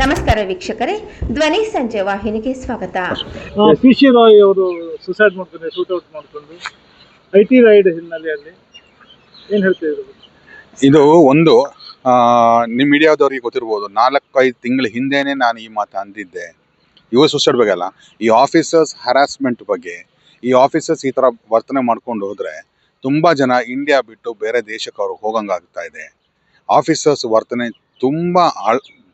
ನಮಸ್ಕಾರ ವೀಕ್ಷಕರೇ, ಧ್ವನಿ ಸಂಜೆ ವಾಹಿನಿಗೆ ಸ್ವಾಗತ. ಪಿಸಿ ರಾಯ್ ಅವರು ಸುಸೈಡ್ ಮಾಡ್ಕೊಂಡು ಶೂಟ್ಔಟ್ ಮಾಡ್ಕೊಂಡು ಐಟಿ ರೈಡ್ ಹಿನ್ನೆಲೆಯಲ್ಲಿ ಏನು ಹೇಳ್ತಿದ್ರು? ಇದು ಒಂದು ನಿಮ್ಮ ಮೀಡಿಯಾದವ್ರಿಗೆ ಗೊತ್ತಿರ್ಬೋದು, 4-5 ತಿಂಗಳ ಹಿಂದೆನೇ ನಾನು ಈ ಮಾತು ಅಂದಿದ್ದೆ. ಯುವ ಸುಸೈಡ್ ಬಗ್ಗೆ ಅಲ್ಲ, ಈ ಆಫೀಸರ್ಸ್ ಹರಾಸ್ಮೆಂಟ್ ಬಗ್ಗೆ. ಈ ಆಫೀಸರ್ಸ್ ಈ ಥರ ವರ್ತನೆ ಮಾಡ್ಕೊಂಡು ಹೋದರೆ ತುಂಬ ಜನ ಇಂಡಿಯಾ ಬಿಟ್ಟು ಬೇರೆ ದೇಶಕ್ಕೆ ಅವ್ರು ಹೋಗಂಗಾಗ್ತಾ ಇದೆ. ಆಫೀಸರ್ಸ್ ವರ್ತನೆ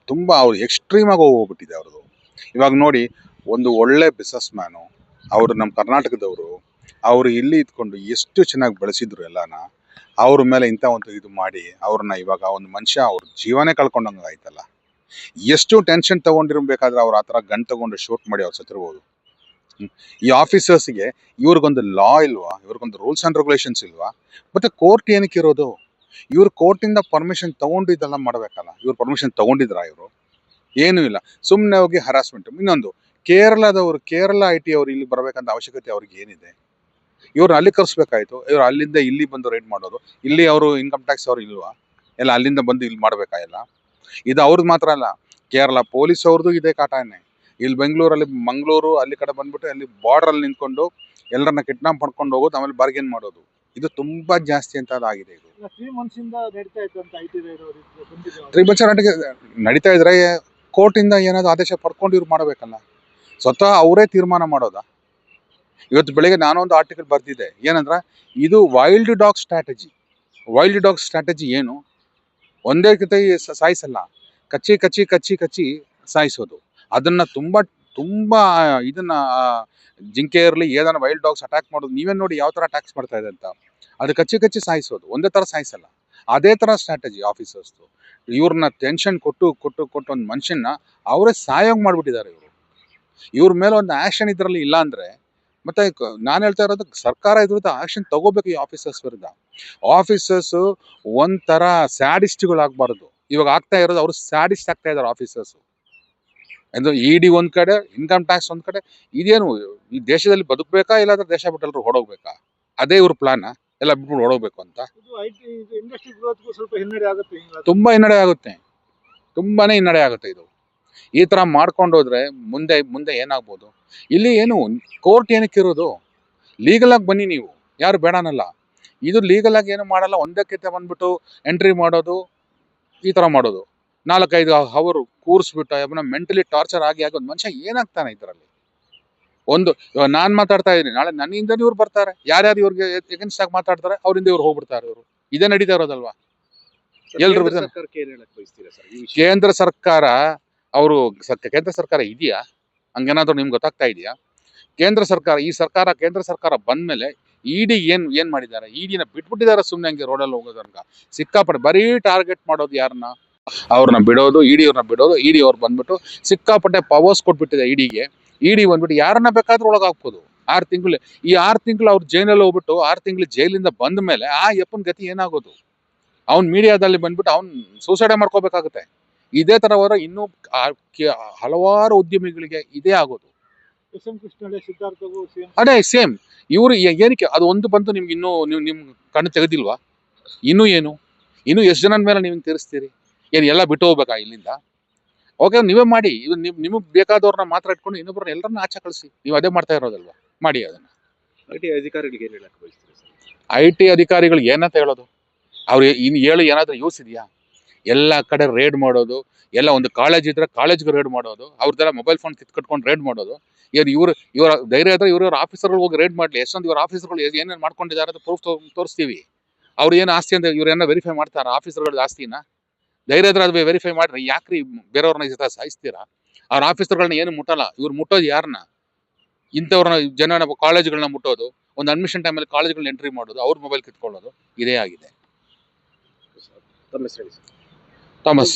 ತುಂಬ ಅವ್ರು ಎಕ್ಸ್ಟ್ರೀಮಾಗಿ ಹೋಗ್ಬಿಟ್ಟಿದೆ ಅವ್ರದ್ದು. ಇವಾಗ ನೋಡಿ, ಒಂದು ಒಳ್ಳೆ ಬಿಸ್ನೆಸ್ ಮ್ಯಾನು, ಅವರು ನಮ್ಮ ಕರ್ನಾಟಕದವರು, ಅವರು ಇಲ್ಲಿ ಇದ್ಕೊಂಡು ಎಷ್ಟು ಚೆನ್ನಾಗಿ ಬೆಳೆಸಿದ್ರು ಎಲ್ಲನ. ಅವ್ರ ಮೇಲೆ ಇಂಥ ಒಂದು ಇದು ಮಾಡಿ ಅವ್ರನ್ನ ಇವಾಗ ಒಂದು ಮನುಷ್ಯ ಅವ್ರ ಜೀವನೇ ಕಳ್ಕೊಂಡಂಗೆ ಆಯ್ತಲ್ಲ. ಎಷ್ಟು ಟೆನ್ಷನ್ ತಗೊಂಡಿರ್ಬೇಕಾದ್ರೆ ಅವ್ರು ಆ ಥರ ಗನ್ ತಗೊಂಡು ಶೂಟ್ ಮಾಡಿ ಅವ್ರು ಸತ್ತಿರ್ಬೋದು. ಈ ಆಫೀಸರ್ಸ್ಗೆ ಇವ್ರಿಗೊಂದು ಲಾ ಇಲ್ವಾ? ಇವ್ರಿಗೊಂದು ರೂಲ್ಸ್ ಆ್ಯಂಡ್ ರೆಗ್ಯುಲೇಷನ್ಸ್ ಇಲ್ವಾ? ಮತ್ತೆ ಕೋರ್ಟ್ ಏನಕ್ಕೆ ಇರೋದು? ಇವ್ರು ಕೋರ್ಟಿಂದ ಪರ್ಮಿಷನ್ ತಗೊಂಡು ಇದೆಲ್ಲ ಮಾಡಬೇಕಲ್ಲ. ಇವ್ರು ಪರ್ಮಿಷನ್ ತಗೊಂಡಿದ್ರಾ? ಇವರು ಏನೂ ಇಲ್ಲ, ಸುಮ್ಮನೆ ಹೋಗಿ ಹರಾಸ್ಮೆಂಟ್. ಇನ್ನೊಂದು, ಕೇರಳ ಐ ಟಿ ಅವ್ರು ಇಲ್ಲಿ ಬರಬೇಕಂತ ಅವಶ್ಯಕತೆ ಅವ್ರಿಗೆ ಏನಿದೆ? ಇವ್ರು ಅಲ್ಲಿ ಕರ್ಸ್ಬೇಕಾಯ್ತು. ಇವ್ರು ಅಲ್ಲಿಂದ ಇಲ್ಲಿ ಬಂದು ರೈಡ್ ಮಾಡೋದು. ಇಲ್ಲಿ ಅವರು ಇನ್ಕಮ್ ಟ್ಯಾಕ್ಸ್ ಅವ್ರು ಇಲ್ವಾ? ಎಲ್ಲ ಅಲ್ಲಿಂದ ಬಂದು ಇಲ್ಲಿ ಮಾಡ್ಬೇಕಾಗಿಲ್ಲ. ಇದು ಅವ್ರದ್ದು ಮಾತ್ರ ಅಲ್ಲ, ಕೇರಳ ಪೊಲೀಸ್ ಅವ್ರದ್ದು ಇದೇ ಕಾಟನೇ. ಇಲ್ಲಿ ಮಂಗಳೂರು ಅಲ್ಲಿ ಕಡೆ ಬಂದ್ಬಿಟ್ಟು ಅಲ್ಲಿ ಬಾರ್ಡ್ರಲ್ಲಿ ನಿಂತ್ಕೊಂಡು ಎಲ್ಲರನ್ನ ಕಿಡ್ನಾಪ್ ಮಾಡ್ಕೊಂಡು ಹೋಗೋದು, ಆಮೇಲೆ ಬಾರ್ಗೇನ್ ಮಾಡೋದು. ಇದು ತುಂಬಾ ಜಾಸ್ತಿ ಅಂತ ಆಗಿದೆ. ಇದು 3 months ಇಂದ ನಡೀತಾ ಇತ್ತು ಅಂತ ಐಟಿ ರೈಡ್ ಅವರು 3 months ನಡೀತಾ ಇದ್ರೆ ಕೋರ್ಟಿಂದ ಏನಾದ್ರು ಆದೇಶ ಪಡ್ಕೊಂಡು ಇವ್ರು ಮಾಡಬೇಕಲ್ಲ. ಸ್ವತಃ ಅವರೇ ತೀರ್ಮಾನ ಮಾಡೋದಾ? ಇವತ್ತು ಬೆಳಿಗ್ಗೆ ನಾನೊಂದು ಆರ್ಟಿಕಲ್ ಬರ್ತಿದ್ದೆ, ಏನಂದ್ರೆ ಇದು ವೈಲ್ಡ್ ಡಾಗ್ ಸ್ಟ್ರಾಟಜಿ. ಏನು? ಒಂದೇ ಕತೆ ಸಾಯಿಸಲ್ಲ, ಕಚ್ಚಿ ಸಾಯಿಸೋದು. ಅದನ್ನ ತುಂಬಾ ಇದನ್ನ ಜಿಂಕೆ ಇರಲಿ, ಏನಾರ ವೈಲ್ಡ್ ಡಾಗ್ಸ್ ಅಟ್ಯಾಕ್ ಮಾಡೋದು. ನೀವೇ ನೋಡಿ ಯಾವ ತರ ಅಟ್ಯಾಕ್ಸ್ ಮಾಡ್ತಾ ಇದೆ ಅಂತ. ಅದು ಕಚ್ಚಿ ಸಾಯಿಸೋದು, ಒಂದೇ ತರ ಸಾಯಿಸಲ್ಲ. ಅದೇ ತರ ಸ್ಟ್ರಾಟಜಿ ಆಫೀಸರ್ಸ್. ಇವ್ರನ್ನ ಟೆನ್ಷನ್ ಕೊಟ್ಟು ಒಂದು ಮನುಷ್ಯನ ಅವರೇ ಸಾಯೋಗ್ ಮಾಡ್ಬಿಟ್ಟಿದ್ದಾರೆ. ಇವ್ರ ಮೇಲೆ ಒಂದು ಆಕ್ಷನ್ ಇದರಲ್ಲಿ ಇಲ್ಲ ಅಂದ್ರೆ, ಮತ್ತೆ ನಾನು ಹೇಳ್ತಾ ಇರೋದು, ಸರ್ಕಾರ ಇದ್ರ ವಿರುದ್ಧ ಆಕ್ಷನ್ ತಗೋಬೇಕು. ಈ ಆಫೀಸರ್ಸ್ ವಿರುದ್ಧ. ಆಫೀಸರ್ಸ್ ಒಂಥರ ಸ್ಯಾಡಿಸ್ಟ್ಗಳಾಗಬಾರ್ದು. ಇವಾಗ ಆಗ್ತಾ ಇರೋದು, ಅವರು ಸ್ಯಾಡಿಸ್ಟ್ ಆಗ್ತಾ ಇದಾರೆ ಆಫೀಸರ್ಸ್. ಅಂದ್ರೆ ಇಡಿ ಒಂದ್ ಕಡೆ, ಇನ್ಕಮ್ ಟ್ಯಾಕ್ಸ್ ಒಂದ್ ಕಡೆ. ಇದೇನು ಈ ದೇಶದಲ್ಲಿ ಬದುಕಬೇಕಾ, ಇಲ್ಲಾಂದ್ರೆ ದೇಶ ಬಿಟ್ಟೆಲ್ಲರೂ ಹೊಡೋಗ್ಬೇಕಾ? ಅದೇ ಇವ್ರ ಪ್ಲಾನ್, ಎಲ್ಲ ಬಿಟ್ಬಿಟ್ಟು ಹೊಡೋಗ್ಬೇಕು ಅಂತ. ಇಂಡಸ್ಟ್ರಿ ಗ್ರೋತ್ಗೂ ಸ್ವಲ್ಪ ಹಿನ್ನಡೆ ಆಗುತ್ತೆ. ತುಂಬಾ ತುಂಬಾನೇ ಹಿನ್ನಡೆ ಆಗುತ್ತೆ. ಇದು ಈ ತರ ಮಾಡ್ಕೊಂಡು ಹೋದ್ರೆ ಮುಂದೆ ಏನಾಗ್ಬೋದು? ಇಲ್ಲಿ ಏನು ಕೋರ್ಟ್ ಏನಕ್ಕೆ ಇರೋದು? ಲೀಗಲ್ ಆಗಿ ಬನ್ನಿ, ನೀವು ಯಾರು ಬೇಡನಲ್ಲ. ಇದು ಲೀಗಲ್ ಆಗಿ ಏನು ಮಾಡಲ್ಲ. ಒಂದಕ್ಕೆ ಬಂದ್ಬಿಟ್ಟು ಎಂಟ್ರಿ ಮಾಡೋದು, ಈ ತರ ಮಾಡೋದು. 4-5 ಅವರು ಕೂರಿಸ್ಬಿಟ್ಟು ಅವನ್ನ ಮೆಂಟಲಿ ಟಾರ್ಚರ್ ಆಗಿ ಒಂದು ಮನುಷ್ಯ ಏನಾಗ್ತಾನೆ ಇದರಲ್ಲಿ? ಇವಾಗ ನಾನ್ ಮಾತಾಡ್ತಾ ಇದೀನಿ, ನಾಳೆ ನನ್ನಿಂದ ಇವ್ರು ಬರ್ತಾರೆ. ಯಾರ್ಯಾರು ಇವ್ರಿಗೆ ಎಗೇನ್ಸ್ಟ್ ಆಗಿ ಮಾತಾಡ್ತಾರೆ, ಅವರಿಂದ ಇವ್ರು ಹೋಗ್ಬಿಡ್ತಾರೆ. ಇವರು ಇದೇ ನಡೀತಾ ಇರೋದಲ್ವಾ? ಎಲ್ರು ಕೇಂದ್ರ ಸರ್ಕಾರ ಕೇಂದ್ರ ಸರ್ಕಾರ ಇದೆಯಾ? ಹಂಗೇನಾದ್ರು ನಿಮ್ಗೆ ಗೊತ್ತಾಗ್ತಾ ಇದೆಯಾ? ಕೇಂದ್ರ ಸರ್ಕಾರ ಬಂದ್ಮೇಲೆ ಇಡಿ ಏನ್ ಮಾಡಿದ್ದಾರೆ? ಇಡಿನ ಬಿಟ್ಬಿಟ್ಟಿದ್ದಾರೆ ಸುಮ್ನೆ ಹಂಗೆ ರೋಡಲ್ಲಿ ಹೋಗೋದನ್ಕ. ಸಿಕ್ಕಾಪಟ್ಟೆ ಬರೀ ಟಾರ್ಗೆಟ್ ಮಾಡೋದು. ಯಾರನ್ನ? ಅವ್ರನ್ನ ಬಿಡೋದು, ಇಡಿ ಅವ್ರು ಬಂದ್ಬಿಟ್ಟು ಸಿಕ್ಕಾಪಟ್ಟೆ ಪವರ್ಸ್ ಕೊಟ್ಬಿಟ್ಟಿದೆ ಇಡಿಗೆ. ಇಡಿ ಬಂದ್ಬಿಟ್ಟು ಯಾರನ್ನ ಬೇಕಾದ್ರೂ ಒಳಗೆ ಹಾಕ್ಬೋದು 6 ತಿಂಗಳು. ಈ 6 ತಿಂಗಳು ಅವ್ರು ಜೈಲಲ್ಲಿ ಹೋಗ್ಬಿಟ್ಟು 6 ತಿಂಗಳು ಜೈಲಿಂದ ಬಂದ ಮೇಲೆ ಆ ಯಪ್ಪನ ಗತಿ ಏನಾಗೋದು? ಅವ್ನ್ ಮೀಡಿಯಾದಲ್ಲಿ ಬಂದ್ಬಿಟ್ಟು ಅವ್ನ್ ಸೂಸೈಡ್ ಮಾಡ್ಕೋಬೇಕಾಗುತ್ತೆ. ಇದೇ ತರ ಹೋದ್ರೆ ಇನ್ನೂ ಹಲವಾರು ಉದ್ಯಮಿಗಳಿಗೆ ಇದೇ ಆಗೋದು. ಅದೇ ಸೇಮ್. ಇವ್ರು ಏನಕ್ಕೆ ಅದು ಒಂದು ಬಂತು ನಿಮ್ಗೆ? ನಿಮ್ ಕಣ್ಣು ತೆಗೆದಿಲ್ವಾ? ಇನ್ನು ಎಷ್ಟು ಜನದ ಮೇಲೆ ನೀವು ತೀರಿಸ್ತೀರಿ? ಎಲ್ಲ ಬಿಟ್ಟು ಹೋಗ್ಬೇಕಾ ಇಲ್ಲಿಂದ? ಓಕೆ, ನೀವೇ ಮಾಡಿ. ನಿಮಗ್ ಬೇಕಾದವ್ರನ್ನ ಮಾತ್ರ ಇಟ್ಕೊಂಡು ಇನ್ನೊಬ್ಬರನ್ನ ಎಲ್ಲರನ್ನ ಆಚೆ ಕಳಿಸಿ. ನೀವು ಅದೇ ಮಾಡ್ತಾ ಇರೋದಲ್ವಾ? ಮಾಡಿ ಅದನ್ನ. ಐಟಿ ಅಧಿಕಾರಿಗಳಿಗೆ ಏನಂತ ಹೇಳೋದು? ಅವ್ರು ಇನ್ನು ಏನಾದ್ರೂ ಯೂಸ್ ಇದೆಯಾ? ಎಲ್ಲ ಕಡೆ ರೇಡ್ ಮಾಡೋದು. ಎಲ್ಲ ಒಂದು ಕಾಲೇಜ್ ಇದ್ರೆ ಕಾಲೇಜ್ಗೆ ರೇಡ್ ಮಾಡೋದು. ಅವ್ರದ್ದೆಲ್ಲ ಮೊಬೈಲ್ ಫೋನ್ ಕಿತ್ಕಟ್ಕೊಂಡು ರೇಡ್ ಮಾಡೋದು. ಇವ್ರ ಧೈರ್ಯ ಇದ್ರೆ ಇವ್ರ ಆಫೀಸರ್ಗಳು ಹೋಗಿ ರೇಡ್ ಮಾಡ್ಲಿ. ಎಷ್ಟೊಂದು ಇವ್ರ ಆಫೀಸರ್ಗಳು ಏನೇನು ಮಾಡ್ಕೊಂಡಿದ್ದಾರೆ ಅಂತ ಪ್ರೂಫ್ ತೋರಿಸ್ತೀವಿ. ಅವ್ರು ಏನು ಆಸ್ತಿ ಅಂತ ಇವ್ರನ್ನ ವೆರಿಫೈ ಮಾಡ್ತಾರ? ಆಫೀಸರ್ಗಳ ಆಸ್ತಿನ ಧೈರ್ಯ ಇದ್ರೆ ಅದು ವೆರಿಫೈ ಮಾಡ್ರಿ. ಯಾಕ್ರಿ ಬೇರೆಯವ್ರನ್ನ ಸಾಯಿಸ್ತೀರಾ? ಅವ್ರ ಆಫೀಸರ್ಗಳನ್ನ ಏನು ಮುಟ್ಟಲ್ಲ. ಇವ್ರು ಮುಟ್ಟೋದು ಯಾರನ್ನ? ಇಂಥವ್ರನ್ನ ಜನ ಕಾಲೇಜ್ಗಳನ್ನ ಮುಟ್ಟೋದು, ಒಂದು ಅಡ್ಮಿಷನ್ ಟೈಮಲ್ಲಿ ಕಾಲೇಜ್ಗಳನ್ನ ಎಂಟ್ರಿ ಮಾಡೋದು, ಅವ್ರ ಮೊಬೈಲ್ ಕಿತ್ಕೊಳ್ಳೋದು, ಇದೇ ಆಗಿದೆ. ಥಾಮಸ್.